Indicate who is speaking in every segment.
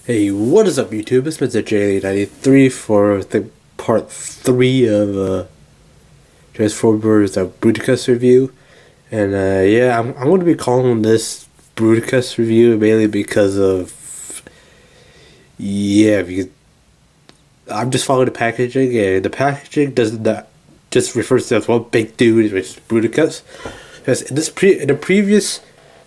Speaker 1: Hey, what is up YouTube? It's Mr. J93 for the part 3 of Transformers Bruticus review. And yeah, I'm going to be calling this Bruticus review mainly because of, because I'm just following the packaging, and the packaging does not just refers to one big dude, which is Bruticus. Because in the previous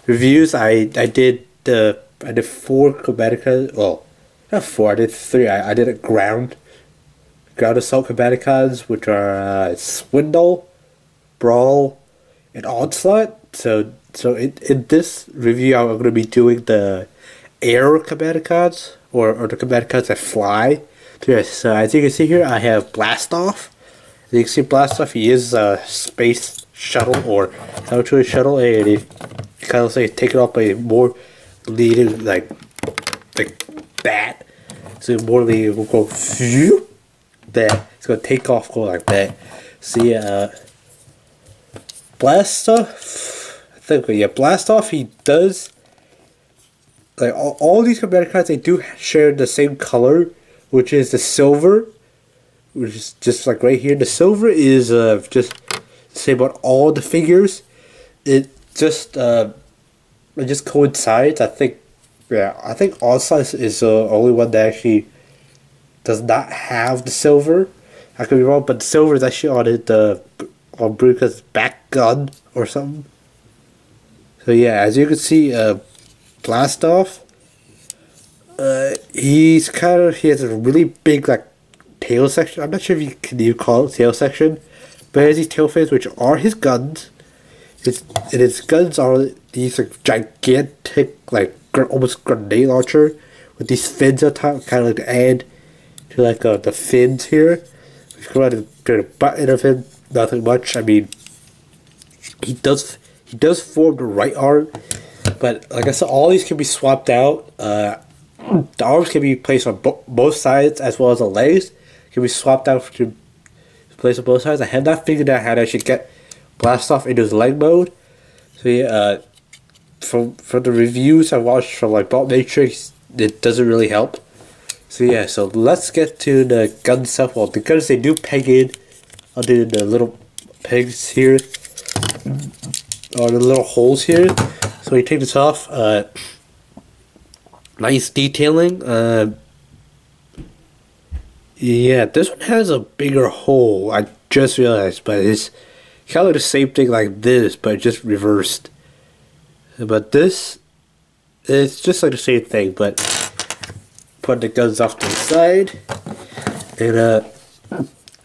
Speaker 1: reviews, I did 4 Combaticons. Well, not 4. I did 3. I did a ground assault Combaticons, which are Swindle, Brawl, and Onslaught. So in this review, I'm going to be doing the air Combaticons, or the Combaticons that fly. So yes, so as you can see here, I have Blastoff. As you can see, Blastoff, he is a space shuttle or counter shuttle, and he kind of like taken off by more leading like that. So more leading will go that. It's gonna take off, go like that. See, Blastoff. I think Blastoff. He does like all these Combaticons. They do share the same color, which is the silver, which is just like right here. The silver is just the same about all the figures. It just coincides. I think Onslaught is the only one that actually does not have the silver. I could be wrong, but the silver is actually on it, on Bruticus' back gun or something. So yeah, as you can see, Blastoff, he has a really big like tail section. I'm not sure if you call it tail section, but he has these tail fins, which are his guns. His guns are these like gigantic, like almost grenade launcher with these fins on top, kind of like to add to like the fins here. If you go ahead and turn the button of him, nothing much. I mean, he does form the right arm, but like I said, all these can be swapped out. The arms can be placed on both sides, as well as the legs can be swapped out to place on both sides. I have not figured out how to actually get Blastoff into his leg mode. So yeah, from the reviews I watched from like Bot Matrix, it doesn't really help. So yeah, so let's get to the gun stuff. Well, the guns, they do peg in onto the little pegs here, or the little holes here. So you take this off. Nice detailing. Yeah, this one has a bigger hole. I just realized, but it's kind of the same thing like this, but just reversed. But this, it's just like the same thing, but put the guns off to the side. And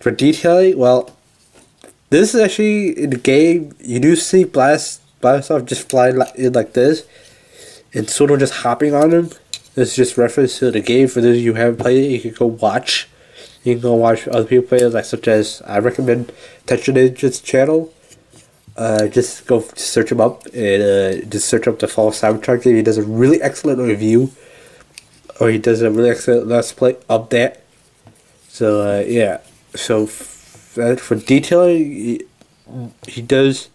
Speaker 1: for detailing, well, this is actually in the game. You do see Blastoff just flying in like this, and sort of just hopping on him. This is just reference to the game. For those of you who haven't played it, you can go watch. You can go watch other people play it, like such as I recommend Tetris Ninja's channel. Just go search him up and just search up the Fall Cybertruck game. He does a really excellent review, or he does a really excellent let's play of that. So yeah, so for detailing, he is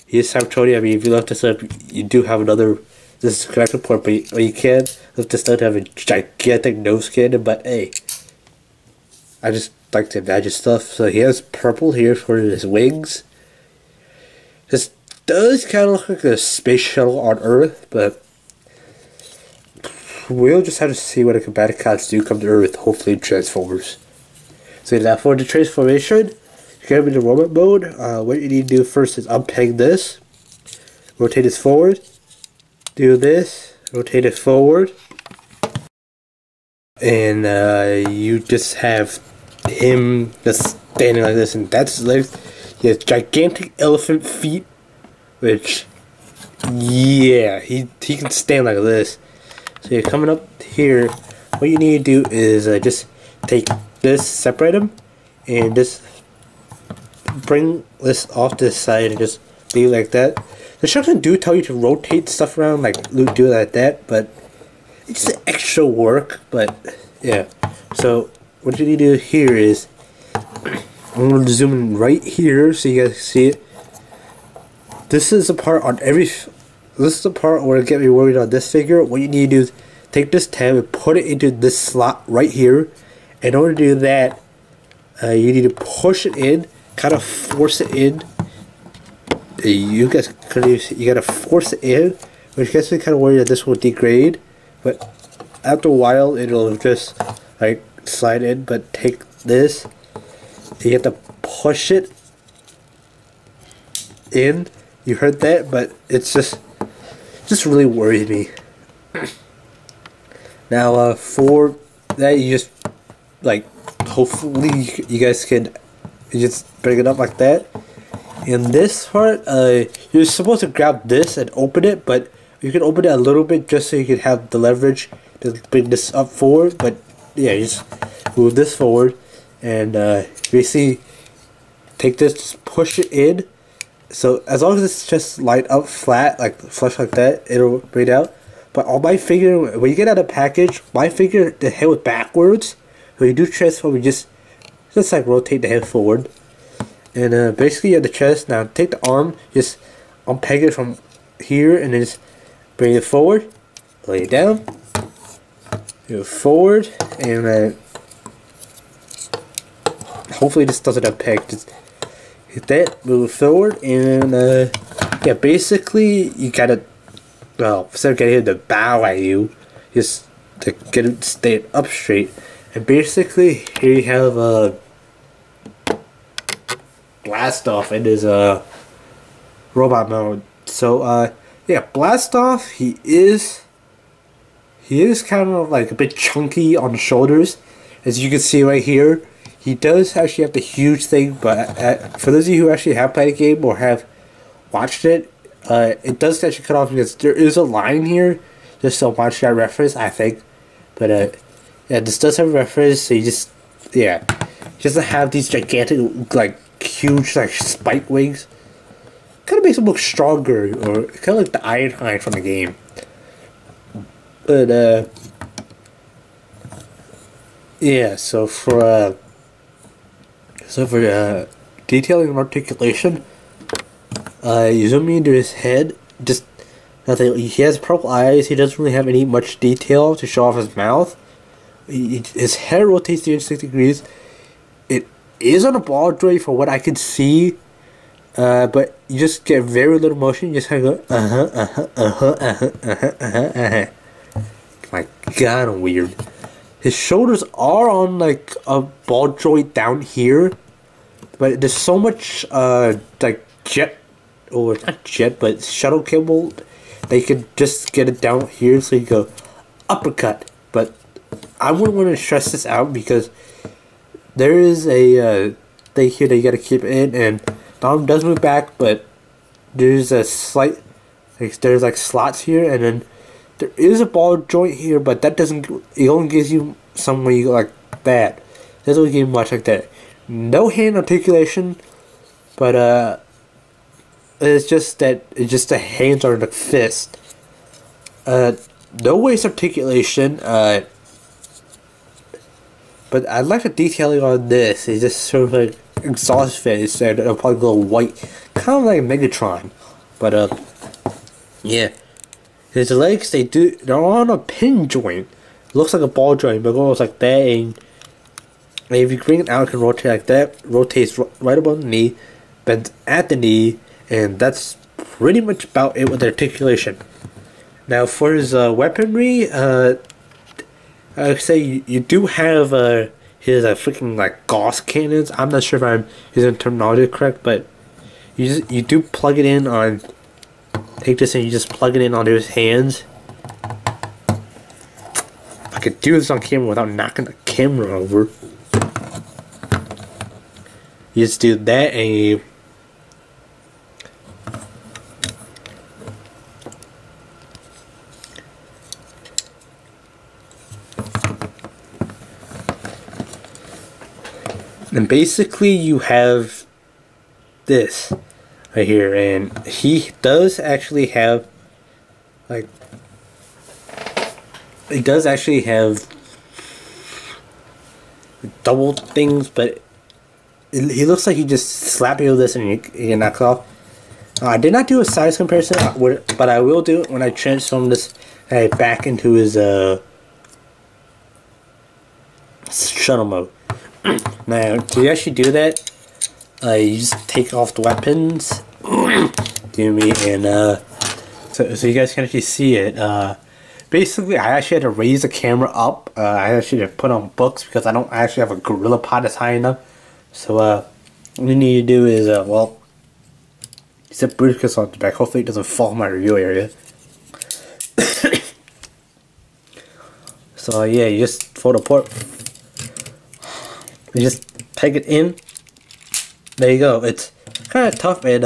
Speaker 1: Cybertruck. I mean, if you left this up, you do have another. This is the correct report, but you can lift this up to have a gigantic nose cannon. But hey, I just like to imagine stuff. So he has purple here for his wings. This does kind of look like a space shuttle on Earth, but we'll just have to see when the Combaticons do come to Earth, hopefully in Transformers. So now for the transformation, you get into robot mode. What you need to do first is unpeg this, rotate this forward, do this, rotate it forward, and you just have him just standing like this, and that's his legs. He has gigantic elephant feet, which, yeah, he can stand like this. So you're coming up here. What you need to do is just take this, separate them, and just bring this off to the side and just leave it like that. The instructions do tell you to rotate stuff around, like do it like that, but it's just extra work. But yeah, so what you need to do here is, I'm going to zoom in right here so you guys see it. This is the part on this is the part where it get me worried on this figure. What you need to do is take this tab and put it into this slot right here. In order to do that, you need to push it in, kind of force it in. You gotta force it in, which gets me kind of worried that this will degrade, but after a while it'll just like slide in. But take this, you have to push it in. You heard that, but it's just really worried me. Now for that, you just like, hopefully you guys can just bring it up like that. In this part, you're supposed to grab this and open it, but you can open it a little bit just so you can have the leverage to bring this up forward. But yeah, you just move this forward and basically take this, just push it in. So as long as it's just lined up flat, like flush like that, it'll bring it out. But on my finger, when you get out of the package, my finger, the head was backwards. When you do transform, you just like rotate the head forward. And basically you have the chest. Now take the arm, just unpeg it from here and then just bring it forward, lay it down, move forward, and hopefully this doesn't unpeg. Just hit that, move forward, and yeah, basically you gotta, well, instead of getting him to bow at you, just to get it stay up straight. And basically here you have Blast Off in his robot mode. So yeah, Blast Off, he is kind of like a bit chunky on the shoulders, as you can see right here. He does actually have the huge thing, but for those of you who actually have played the game or have watched it, it does actually cut off because there is a line here, just to watch that reference, I think. But yeah, this does have a reference, so you just, yeah, just to have these gigantic, like, huge, like, spike wings, kind of makes him look stronger, or kind of like the Ironhide from the game. But yeah, so for detailing and articulation, you zoom into his head, just nothing. He has purple eyes. He doesn't really have any much detail to show off his mouth. His head rotates 360 degrees. It is on a ball joint for what I can see, but you just get very little motion. You just kind of go My God, I'm weird. His shoulders are on like a ball joint down here, but there's so much like jet, or not jet, but shuttle cable. They could just get it down here, so you go uppercut. But I wouldn't want to stress this out because there is a thing here that you gotta keep in, and the arm does move back, but there's a slight, like, there's like slots here, and then there is a ball joint here, but that doesn't, it only gives you some where you go like that. It doesn't give you much like that. No hand articulation, but it's just that it's just the hands are the fist. No waist articulation, but I like the detailing on this. It's just sort of like exhaust fans and it'll probably go white, kind of like Megatron. But yeah, his legs, they're on a pin joint. It looks like a ball joint, but it goes like that. And if you bring it out, it can rotate like that. Rotates right above the knee, bends at the knee, and that's pretty much about it with the articulation. Now for his weaponry, I would say you do have his freaking like Gauss cannons. I'm not sure if I'm using terminology correct, but you do plug it in on. Take this and you just plug it in onto his hands. I could do this on camera without knocking the camera over. You just do that and you. And basically you have this right here, and he does actually have, like, he does actually have double things, but he looks like you just slap you with this and you knock it off. I did not do a size comparison, but I will do it when I transform this guy back into his shuttle mode. Now, to actually do that, you just take off the weapons, and so you guys can actually see it. Basically, I actually had to raise the camera up. I actually had to put on books because I don't actually have a gorilla pod that's high enough. So what you need to do is, well, set Bruticus on the back. Hopefully it doesn't fall in my review area. So yeah, you just fold the port. You just take it in. There you go. It's kind of tough, and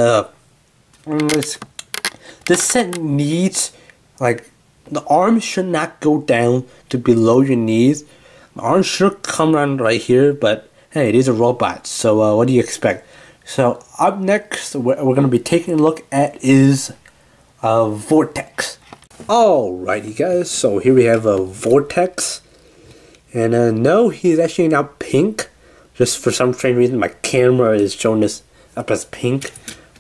Speaker 1: this set needs, like, the arms should not go down to below your knees. The arms should come around right here, but hey, these are robots, so what do you expect? So up next, what we're going to be taking a look at is Vortex. Alrighty guys, so here we have a Vortex, and no, he's actually not pink. Just for some strange reason, my camera is showing this up as pink.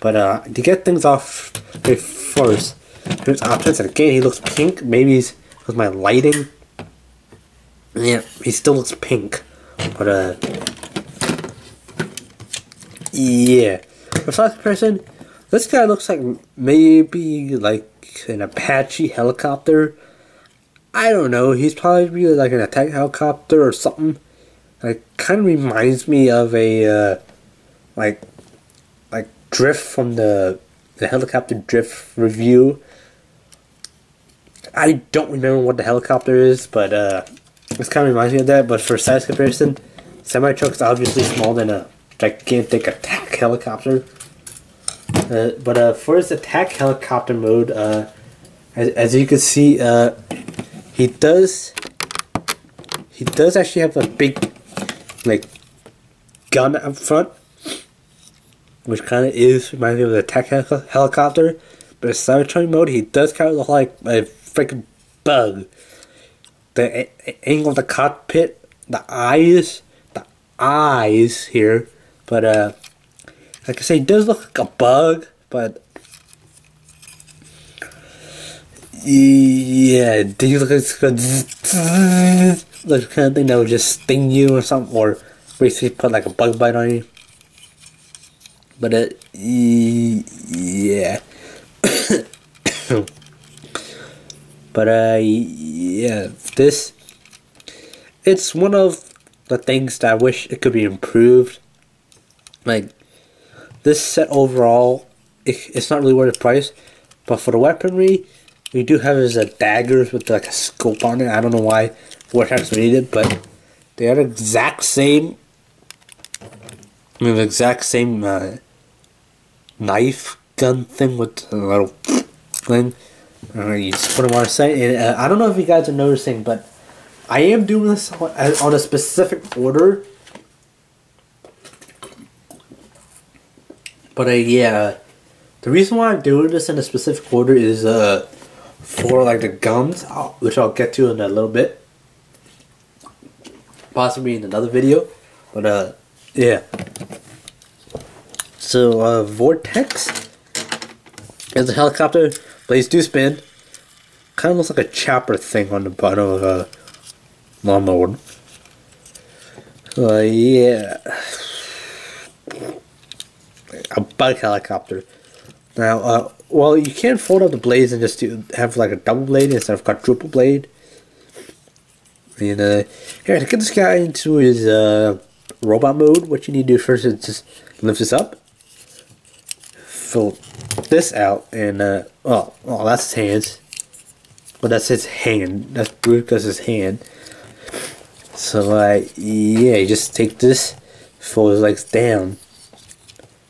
Speaker 1: But to get things off first, here's options, and again, he looks pink. Maybe it's with my lighting. Yeah, he still looks pink. But yeah. For size comparison, this guy looks like maybe like an Apache helicopter. I don't know. He's probably like an attack helicopter or something. Like, kind of reminds me of a like Drift from the helicopter Drift review. I don't remember what the helicopter is, but this kind of reminds me of that. But for size comparison, semi-truck is obviously smaller than a gigantic attack helicopter. But for his attack helicopter mode, as you can see, he does actually have a big, like, gun up front, which kind of reminds me of the attack helicopter. But in Cybertron mode, he does kind of look like a freaking bug. The angle of the cockpit, the eyes here. But like I say, he does look like a bug. But yeah, do you look like it's gonna the kind of thing that would just sting you or something, or basically put like a bug bite on you? But yeah. But yeah, it's one of the things that I wish it could be improved. Like, this set overall, it's not really worth the price, but for the weaponry, we do have his daggers with like a scope on it. I don't know why Vortex made it, but they are the exact same. Knife gun thing with a little thing. You just put them on a site, and I don't know if you guys are noticing, but I am doing this on a specific order. But yeah, the reason why I'm doing this in a specific order is for like the guns, which I'll get to in a little bit, possibly in another video. But yeah. So Vortex is a helicopter. Blades do spin. Kind of looks like a chopper thing on the bottom of a lawnmower. Yeah. A bug helicopter. Now, well, you can fold up the blades and just have like a double blade instead of quadruple blade. And here, to get this guy into his robot mode, what you need to do first is just lift this up. Fill this out, and oh, that's his hands. Well, that's his hand. That's Bruticus' hand. So yeah, you just take this, fold his legs down,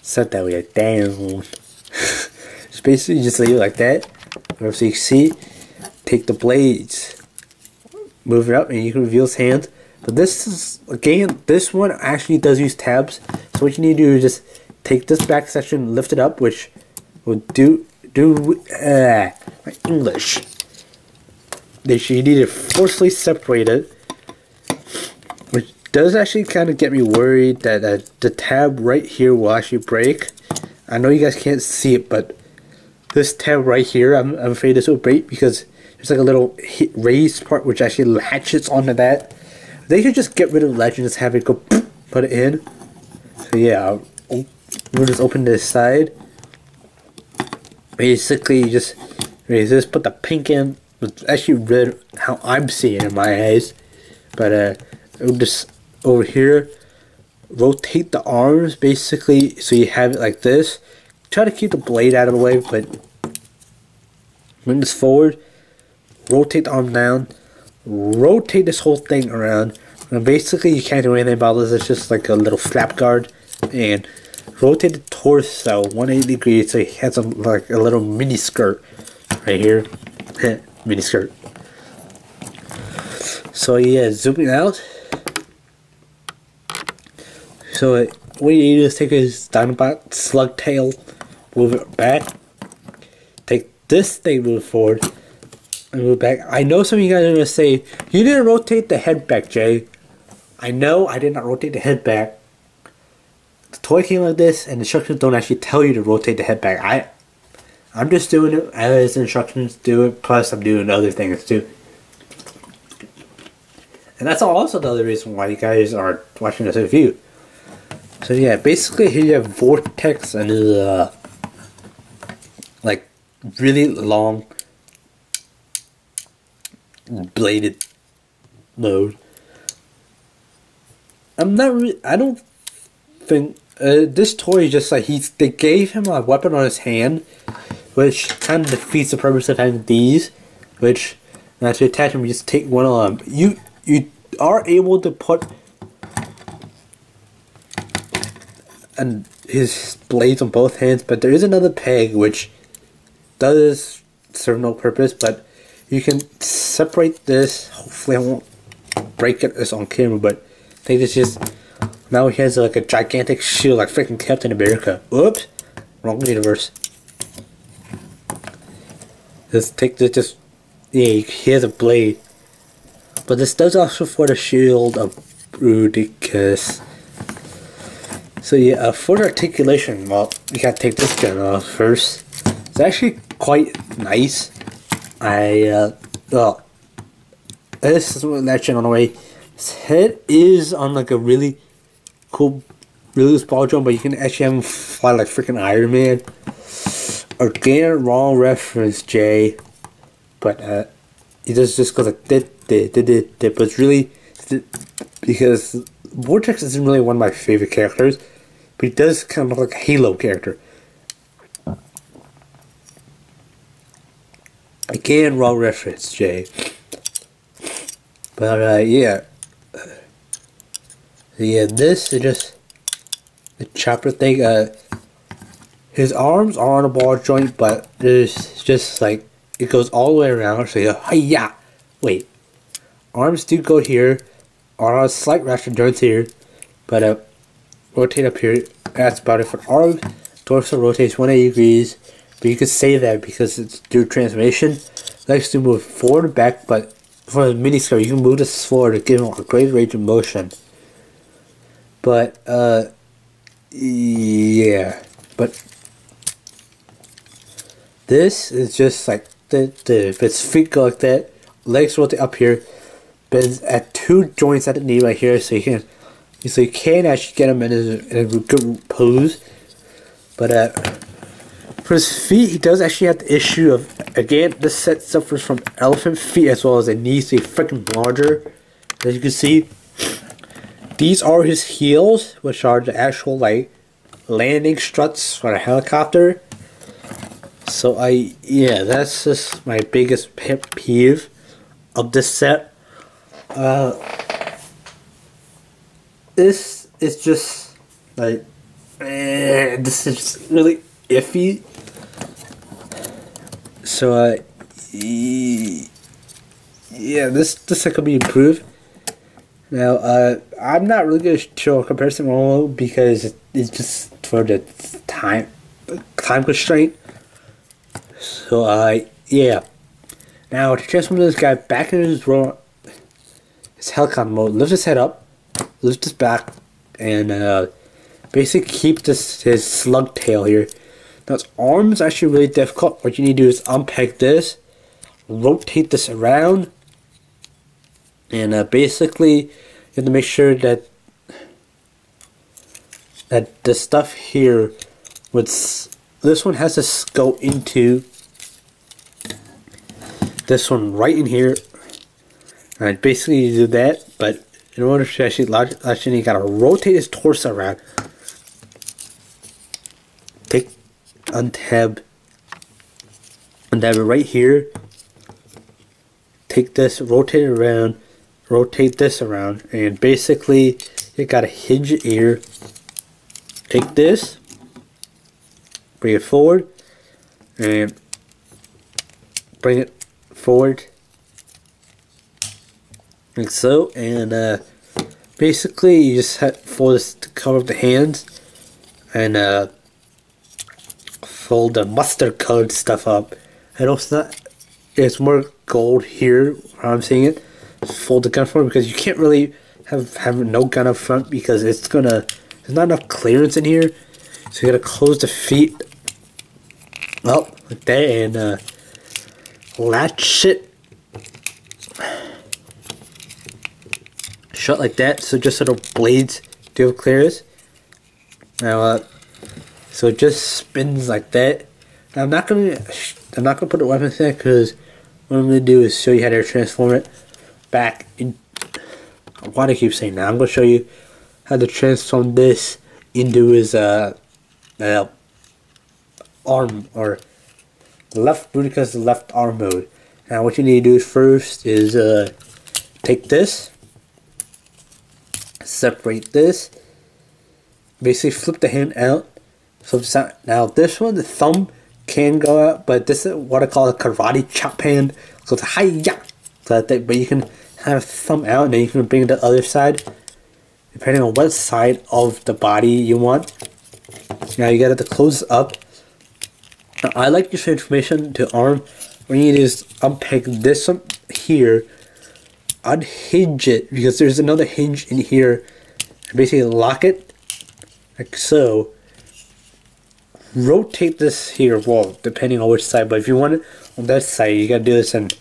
Speaker 1: set that way down. Just basically just leave it like that. So you can see, take the blades, move it up, and you can reveal his hands. But this is, again, this one actually does use tabs. So what you need to do is just take this back section, lift it up, which will do my English. You need to forcefully separate it, which does actually kind of get me worried that the tab right here will actually break. I know you guys can't see it, but this tab right here, I'm afraid this will break because there's like a little raised part which actually latches onto that. They could just get rid of Legend, just have it go put it in. So yeah, we'll just open this side. Basically, just put the pink in. It's actually red, how I'm seeing it in my eyes. But we'll just over here rotate the arms basically, so you have it like this. Try to keep the blade out of the way, but bring this forward. Rotate the arm down. Rotate this whole thing around. And basically, you can't do anything about this. It's just like a little flap guard, and rotate the torso 180 degrees so he has like a little mini skirt right here. Mini skirt. So yeah, zooming out. So what you do is take his Dinobot slug tail, move it back. Take this thing, move it forward, and move it back. I know some of you guys are gonna say you didn't rotate the head back, Jay. I know I did not rotate the head back. The toy came like this, and the instructions don't actually tell you to rotate the head back. I'm just doing it as the instructions do it, plus I'm doing other things too. And that's also the other reason why you guys are watching this review. So yeah, basically here you have Vortex and his like really long bladed mode. I don't think this toy is just like they gave him a weapon on his hand, which kind of defeats the purpose of having these. Which now to attach him, you just take one of them. You are able to put and his blades on both hands, but there is another peg which does serve no purpose. But you can separate this. Hopefully, I won't break it on camera, but I think it's just. Now he has like a gigantic shield like freaking Captain America. Oops! Wrong universe. Just take this, yeah, he has a blade. But this does also for the shield of Bruticus. So yeah, for the articulation, well, you gotta take this gun off first. It's actually quite nice. Well, this is what that on the way. His head is on like a really cool release ball jump, but you can actually have him fly like freaking Iron Man. Again, wrong reference, Jay. But it just goes like did. But it's really because Vortex isn't really one of my favorite characters, but he does kind of look like a Halo character. Again, wrong reference, Jay. But yeah. Yeah, this is just the chopper thing. His arms are on a ball joint, but there's just like it goes all the way around. So you go, hi-ya! Wait, arms do go here, are on a slight ratchet joints here, but rotate up here. That's about it for arms. Torso rotates 180 degrees, but you could say that because it's due transformation. Likes to move forward and back, but for the mini skirt, you can move this forward to give him a great range of motion. But yeah, but this is just like if its feet go like that, legs rotate up here, but it's at two joints at the knee right here, so you can actually get him in a good pose. But for his feet, he does actually have the issue of, again, this set suffers from elephant feet as well as it needs to be freaking larger. As you can see, these are his heels, which are the actual like landing struts for a helicopter. So yeah, that's just my biggest pet peeve of this set. This is just like this is just really iffy. So yeah, this could be improved. Now I'm not really gonna show a comparison model because it's just for the time constraint. So yeah. Now to transform this guy back into his helicopter mode, lift his head up, lift his back, and basically keep his slug tail here. Now his arms are actually really difficult. What you need to do is unpeg this, rotate this around, and basically you have to make sure that the stuff here, this one has to go into this one right in here. Alright, basically you do that, but in order to actually you gotta rotate his torso around. Untab it right here. Take this, rotate it around, rotate this around, and basically you gotta hinge it here. Take this, bring it forward, and bring it forward, like so. And basically you just have fold this to cover up the hands, and fold the mustard colored stuff up. And also it's more gold here how I'm seeing it. Fold the gun forward because you can't really have no gun up front because there's not enough clearance in here. So you gotta close the feet up like that and latch it shut like that, so just so the blades do have clearance. Now so it just spins like that. Now, I'm not gonna put the weapon there because what I'm gonna do is show you how to transform it back in. Why do I keep saying that? I'm gonna show you how to transform this into his arm, or left Bruticus left arm mode. Now what you need to do first is take this, separate this, basically flip the hand out. So now this one, the thumb can go out, but this is what I call a karate chop hand. So it's hi-ya, but you can have thumb out and then you can bring it to the other side, depending on what side of the body you want. Now you gotta close up. Now, I like this transformation to arm. What you need is unpeg this one here, unhinge it because there's another hinge in here, and basically lock it like so. Rotate this here, well, depending on which side, but if you want it on that side, you gotta do this and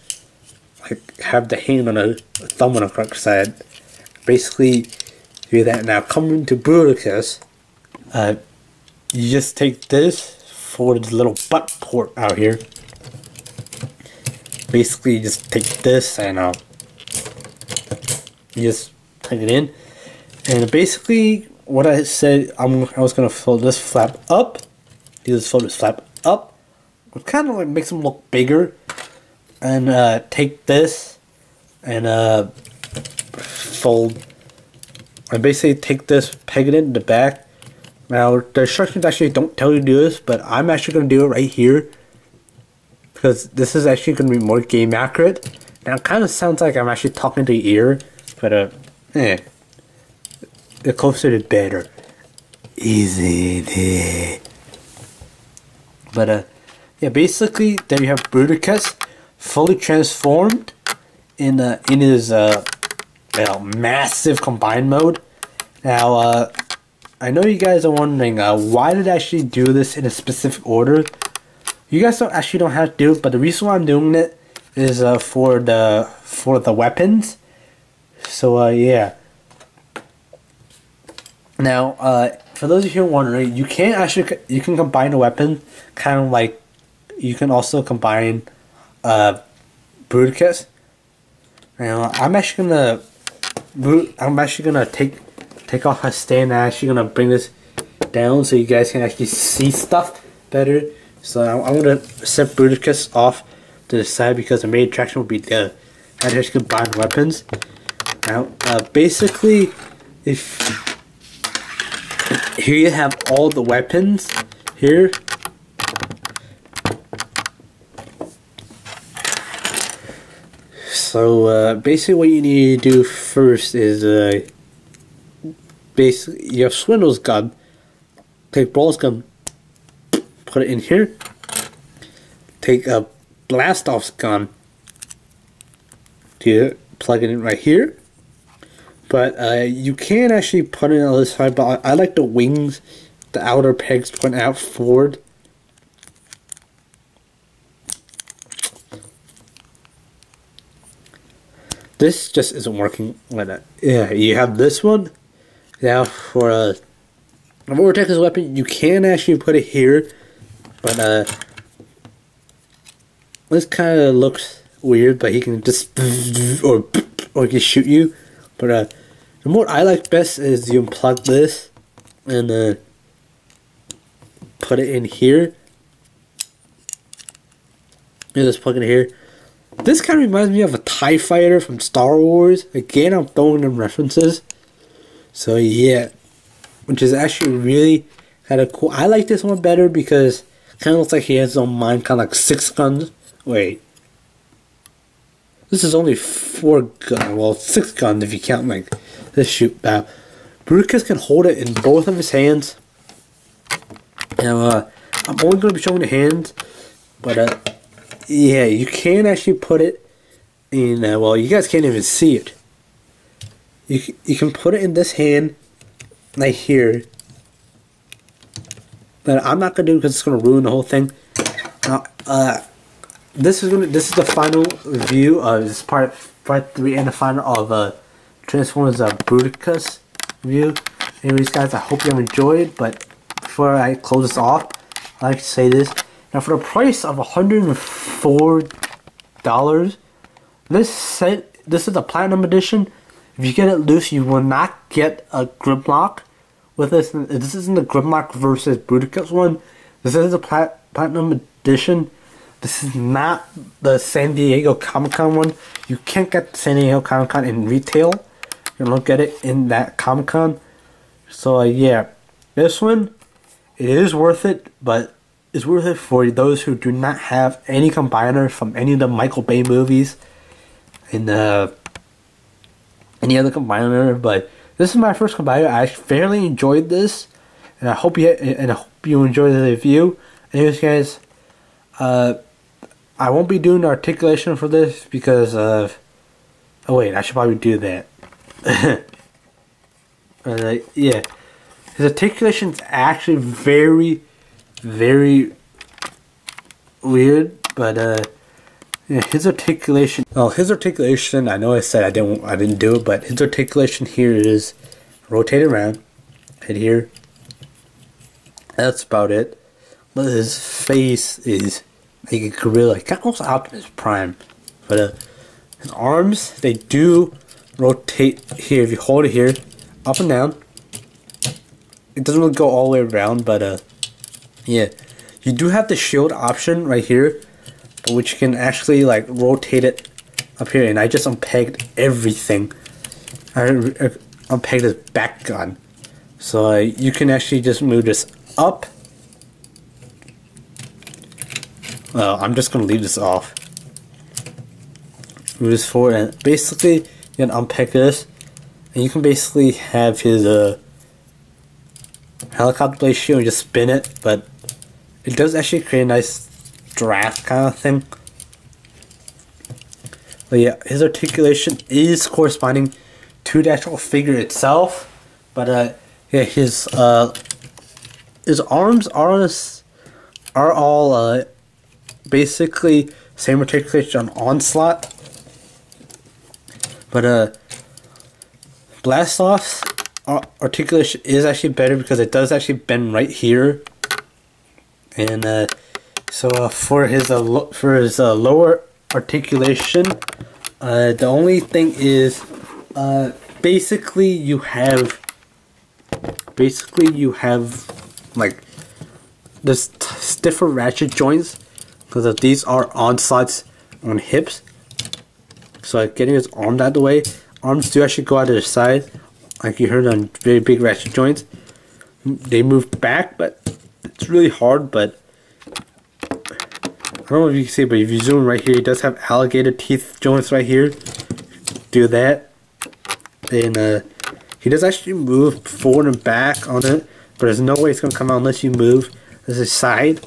Speaker 1: like have the hand on a thumb on the correct side. Basically, do that. Now, coming to Bruticus, you just take this for the little butt port out here. Basically, you just take this and you just plug it in. And basically, what I said, I was gonna fold this flap up. Just fold this flap up. It kind of like makes them look bigger. And take this and fold. I basically take this, peg it in the back. Now the instructions actually don't tell you to do this, but I'm actually going to do it right here because this is actually going to be more game accurate. Now it kind of sounds like I'm actually talking to your ear, but the closer the better. Easy there. But yeah, basically there you have Bruticus fully transformed in his massive combined mode. Now I know you guys are wondering why did I actually do this in a specific order. You guys don't have to do it, but the reason why I'm doing it is for the weapons. So yeah. Now for those of you who are wondering, you can combine the weapon kind of like you can also combine Bruticus. Now I'm actually gonna take off her stand. I'm actually gonna bring this down so you guys can actually see stuff better. So I'm gonna set Bruticus off to the side because the main attraction will be the how to combine weapons. Now basically, here you have all the weapons here. So basically what you need to do first is basically you have Swindle's gun, take Brawl's gun, put it in here, take a Blastoff's gun, to plug it in right here, but you can actually put it on the other side, but I like the wings, the outer pegs pointing out forward. this just isn't working. Yeah, you have this one. Now for a Vortex weapon, you can actually put it here, but this kind of looks weird. But he can just or he can shoot you. But the mode I like best is you unplug this and put it in here. You just plug it in here. This kind of reminds me of a TIE fighter from Star Wars. Again, I'm throwing in references. So yeah, which is actually really kind of cool. I like this one better because it kind of looks like he has his own mind, kind of like 6 guns. Wait, this is only 4 guns. Well, 6 guns if you count like this shoot. Now, Bruticus can hold it in both of his hands. Now, I'm only going to be showing the hands, but yeah, you can actually put it in. Well, you guys can't even see it. You can put it in this hand, right here. But I'm not gonna do it because it's gonna ruin the whole thing. Now, this is the final review of this part 3 and the final of Transformers Bruticus review. Anyways, guys, I hope you have enjoyed. But before I close this off, I like to say this. Now, for the price of $104, this is a platinum edition. If you get it loose, you will not get a Grimlock with this. This isn't the Grimlock versus Bruticus one. This is a platinum edition. This is not the San Diego Comic-Con one. You can't get the San Diego Comic-Con in retail. You don't get it in that Comic-Con. So yeah, this one, it is worth it, but it's worth it for those who do not have any combiner from any of the Michael Bay movies and any other combiner. But this is my first combiner. I fairly enjoyed this, and I hope you enjoy the review. Anyways, guys, I won't be doing articulation for this because of. Oh wait, I should probably do that. Yeah, his articulation is actually very weird, but yeah, his articulation. Oh, his articulation. I know I said I didn't do it, but his articulation here is rotate around, hit here. That's about it. But his face is like a gorilla, kind of almost Optimus Prime. But his arms, they do rotate here. If you hold it here, up and down. It doesn't really go all the way around, but yeah. You do have the shield option right here, which you can actually like rotate it up here. And I just unpegged everything. I unpegged his back gun, so you can actually just move this up. Well, I'm just gonna leave this off. Move this forward, and basically you can unpeg this, and you can basically have his helicopter blade shield and just spin it, but it does actually create a nice draft kind of thing. But yeah, his articulation is corresponding to the actual figure itself. But yeah, his arms are all basically same articulation on Onslaught. But Blastoff's articulation is actually better because it does actually bend right here. And so for his lower articulation, the only thing is basically you have like this stiffer ratchet joints because these are Onslaughts on hips. So like getting his arm out of the way, arms do actually go out to the side, like you heard on very big ratchet joints. They move back, but it's really hard. But I don't know if you can see, but if you zoom right here, he does have alligator teeth joints right here. Do that, and he does actually move forward and back on it, but there's no way it's gonna come out unless you move this is side.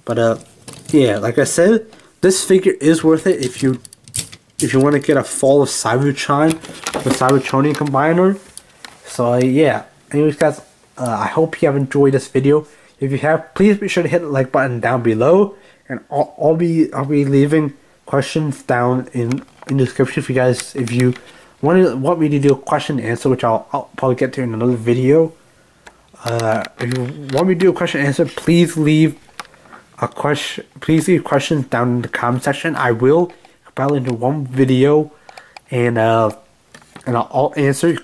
Speaker 1: But yeah, like I said, this figure is worth it if you want to get a Fall of Cybertron or Cybertronian combiner. So yeah, anyways, guys, I hope you have enjoyed this video. If you have, please be sure to hit the like button down below, and I'll be leaving questions down in in the description if you want me to do a question and answer, which I'll probably get to in another video. If you want me to do a question and answer, please leave questions down in the comment section. I will compile into one video, and I'll answer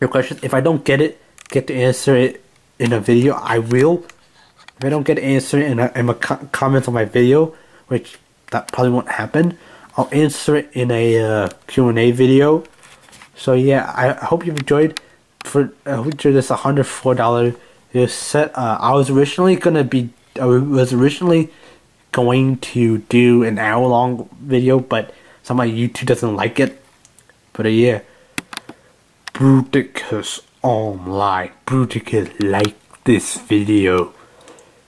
Speaker 1: your questions. If I don't get to answer it in a video, I will. If I don't get to answer it in a comment on my video, which that probably won't happen, I'll answer it in a Q&A video. So yeah, I hope you've enjoyed. I hope you enjoyed this $104 set. I was originally going to do an hour-long video, but somehow YouTube doesn't like it. But yeah, Bruticus online. Bruticus like this video.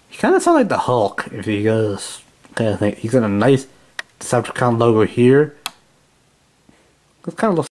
Speaker 1: He kind of sounds like the Hulk if he goes kind of thing. He's got a nice Decepticon logo here. It's kind of looks